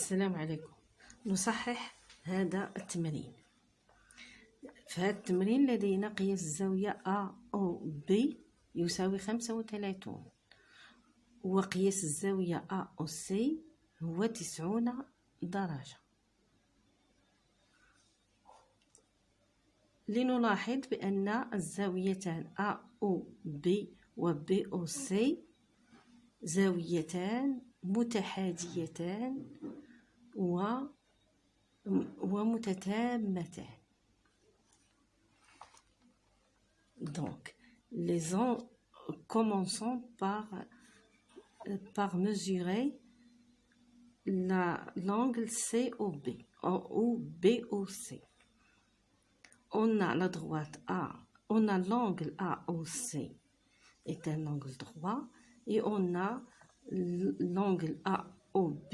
السلام عليكم. نصحح هذا التمرين. في هذا التمرين لدينا قياس الزاوية A أو B يساوي 35، وقياس الزاوية A أو C هو 90 درجة. لنلاحظ بأن الزاويتان A أو B و B أو C زاويتان متحاديتان ومتتامتان. Donc, commençons par mesurer l'angle COB ou BOC. On a la droite A, on a l'angle AOC est un angle droit et on a l'angle AOB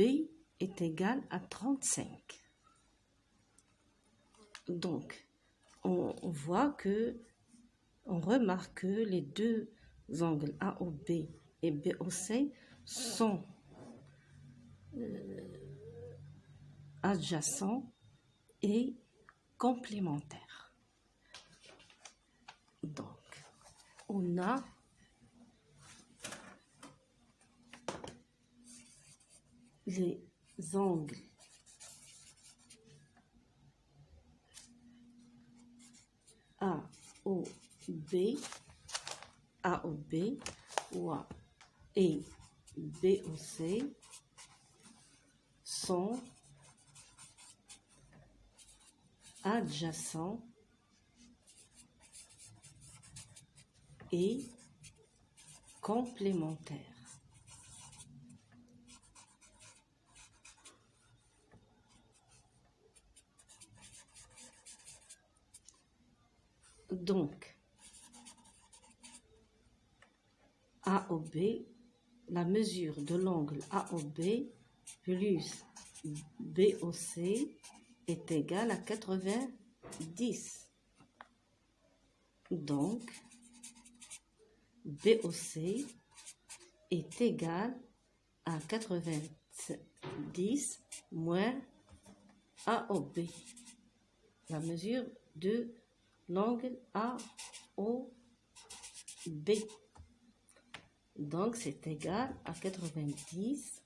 est égal à 35. Donc, on remarque que les deux angles AOB et BOC sont adjacents et complémentaires. Donc, on a les angles AOB et BOC sont adjacents et complémentaires. Donc, AOB, la mesure de l'angle AOB plus BOC est égale à 90. Donc, BOC est égal à 90 moins AOB, la mesure de l'angle AOB. Donc, c'est égal à 90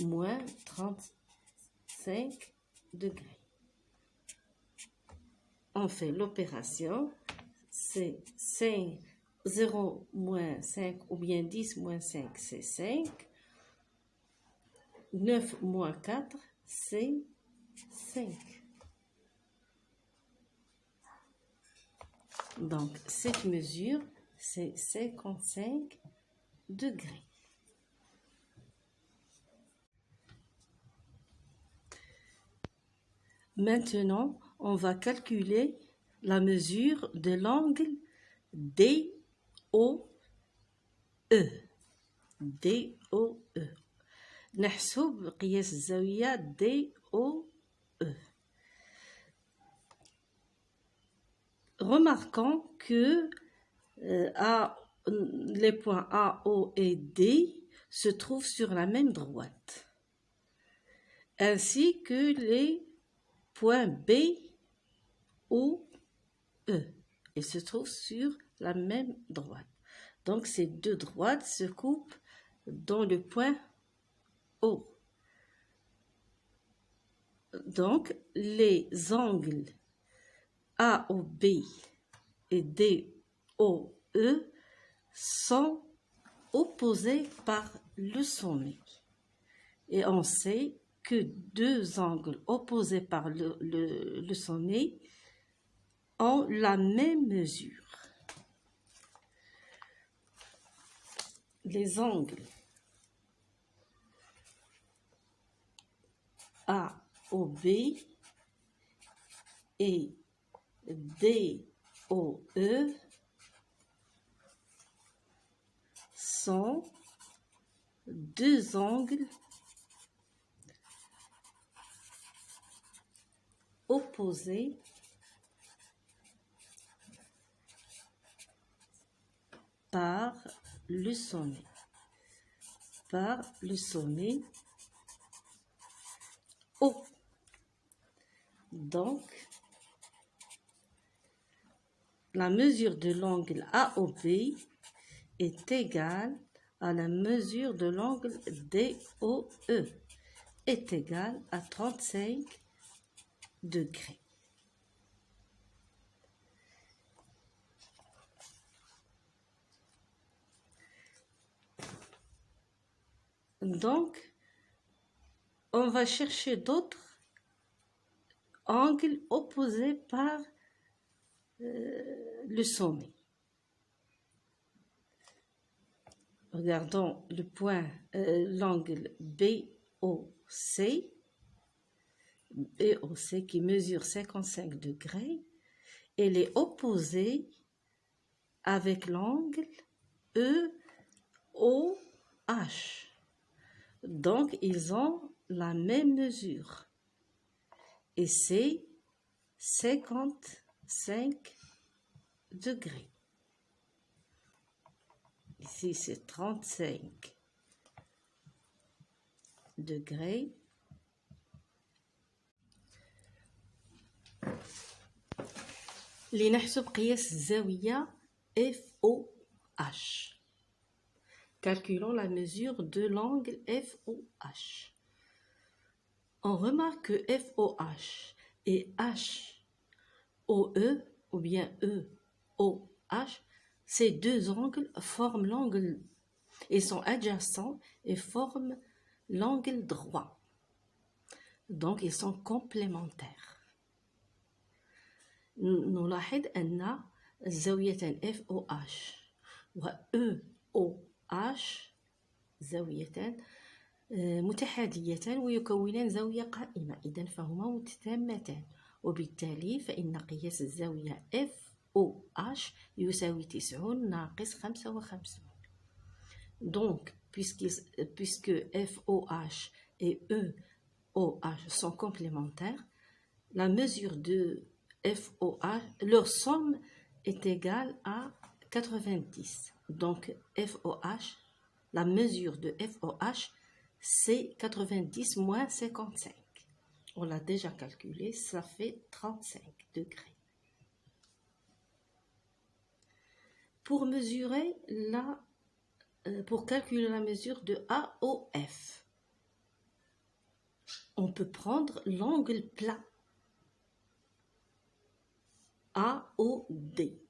moins 35 degrés. On fait l'opération, c'est 0 moins 5 ou bien 10 moins 5, c'est 5. 9 moins 4, c'est 5. Donc, cette mesure, c'est 55 degrés. Maintenant, on va calculer la mesure de l'angle DOE. نحسب قياس الزاوية DOE. Remarquons que les points A, O et D se trouvent sur la même droite, ainsi que les points B, O, E. Ils se trouvent sur la même droite. Donc, ces deux droites se coupent dans le point O. Donc, les angles AOB et DOE sont opposés par le sommet. Et on sait que deux angles opposés par le sommet ont la même mesure. Les angles AOB et DOE sont deux angles opposés par le sommet. O. Donc, la mesure de l'angle AOB est égale à la mesure de l'angle DOE, est égale à 35 degrés. Donc, on va chercher d'autres angles opposés par le sommet. Regardons le point, l'angle BOC qui mesure 55 degrés. Elle est opposée avec l'angle EOH. Donc, ils ont la même mesure. Et c'est 55 degrés. Ici, c'est 35 degrés. لنحسب قياس الزاوية FOH. Calculons la mesure de l'angle FOH. On remarque que FOH et HOE ou bien EOH, ces deux angles forment l'angle, ils sont adjacents et forment l'angle droit. Donc ils sont complémentaires. نلاحظ أن الزاويتان FOH و EOH زاويتان متحاديتان ويكونان زاوية قائمة، إذن فهما متتامتان، وبالتالي فإن قياس الزاوية FOH يساوي 90 ناقص 55. Donc, puisque FOH et EOH sont complémentaires, la mesure de FOH, leur somme est égale à 90. Donc, FOH, la mesure de FOH, c'est 90 moins 55. On l'a déjà calculé, ça fait 35 degrés. Pour calculer la mesure de AOF, on peut prendre l'angle plat AOD.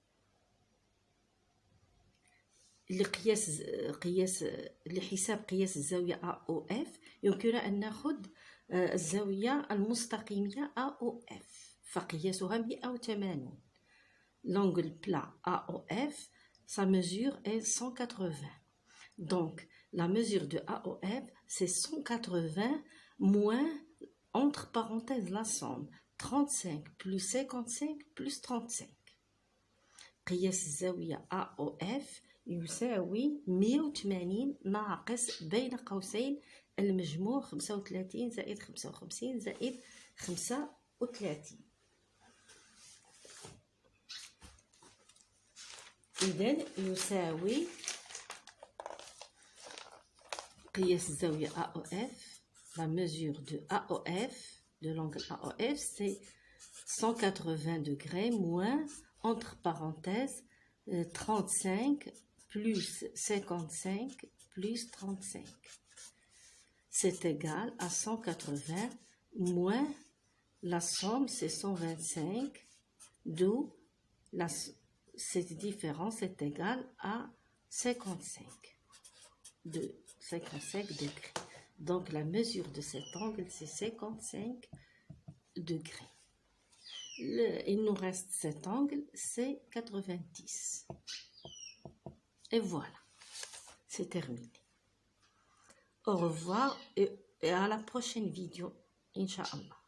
لحساب قياس الزاوية AOF يمكن أن نأخذ الزاوية المستقيمية AOF فقياسها 180. L'angle plat AOF, sa mesure est 180. Donc, la mesure de AOF, c'est 180 moins, entre parenthèses, la somme. 35 plus 55 plus 35. قياس الزاوية AOF يساوي 180 ناقص بين قوسين المجموع 35 زائد 55 زائد 35. إذن يساوي قياس الزاوية AOF, la mesure de AOF, de l'angle AOF, c'est 180 degrés moins, entre parenthèses, 35 plus 55 plus 35. C'est égal à 180 moins la somme, c'est 125, d'où cette différence est égale à 55 degrés. Donc la mesure de cet angle, c'est 55 degrés. Il nous reste cet angle, c'est 90. Et voilà, c'est terminé. Au revoir et à la prochaine vidéo, Inch'Allah.